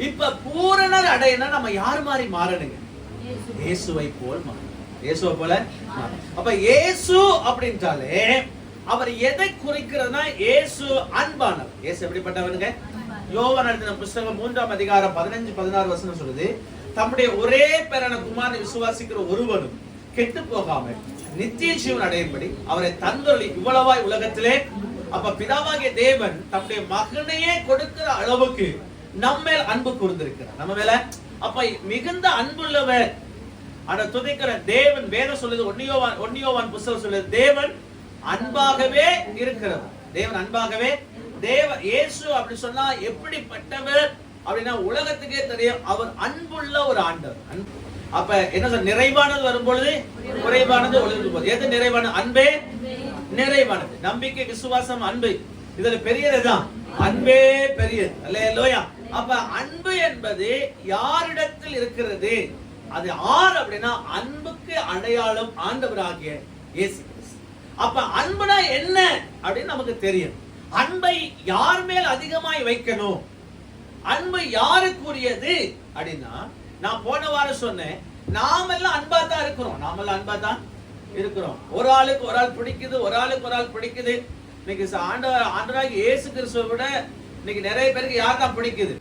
இப்ப பூரணர் அடையனா நம்ம யார் மாதிரி மாறணுங்க? இயேசுவை போல் மாறணும். இயேசுவை போல மாறணும். அப்ப இயேசு அப்படின்றாலே அவர் எதை குறிக்கிறதுனா, இயேசு அன்பானவர். இயேசு எப்படிப்பட்டவருங்க? யோவான் எழுதின புத்தகம் 3ஆம் அதிகாரம் 15-16 வசனம் சொல்லுது, தம்முடைய ஒரே பேரான குமாரனை விசுவாசிக்கிற ஒருவனும் கெட்டு போகாமல் நித்திய ஜீவன் அடையும்படி அவரை தந்தொழி இவ்வளவாய் உலகத்திலே. அப்ப பிதாவாகிய தேவன் தம்முடைய மகனையே கொடுக்கிற அளவுக்கு நம்ம மேல் அன்பு கூர்ந்திருக்கிறார். நம்ம மேல அப்ப மிகுந்த அன்புள்ளவர் அந்த துதிக்கிற தேவன். வேதம் சொல்லுது, 1 யோவான் புத்தகம் சொல்லுது, தேவன் அன்பாகவே இருக்கிறவர். தேவன் அன்பாகவே. இயேசு அப்படி சொன்னா எப்படிப்பட்டவர் அப்படின்னா உலகத்துக்கே தெரியும், அவர் அன்புள்ள ஒரு ஆண்டவர். அப்ப என்ன சொல்ற, நிறைவானது வரும்பொழுது குறைவானது ஒளிந்து போகுது. எது நிறைவான? அன்பே நிறைவானது. நம்பிக்கை, விசுவாசம், அன்பு, இதுல பெரியதுதான் அன்பே பெரியது. அல்லேலூயா. அப்ப அன்பு என்பது யாரிடத்தில் இருக்கிறது? அது ஆர் அப்படின்னா அன்புக்கு அடையாளம் ஆண்டவராகிய இயேசு கிறிஸ்து. அப்ப அன்புனா என்ன அப்படின்னு நமக்கு தெரியும். அன்பை யார் மேல் அதிகமாய் வைக்கணும், அன்பு யாருக்குரியது அப்படின்னா, நான் போன வாரம் சொன்னேன், நாமெல்லாம் அன்பா தான் இருக்கிறோம். நாமெல்லாம் அன்பா தான் இருக்கிறோம். ஒரு ஆளுக்கு ஒரு ஆள் பிடிக்குது, ஒரு ஆளுக்கு ஒரு ஆள் பிடிக்குது. இன்னைக்கு ஆண்டவராகிய இயேசு கிறிஸ்துவை விட இன்னைக்கு நிறைய பேருக்கு யார் தான் பிடிக்குது?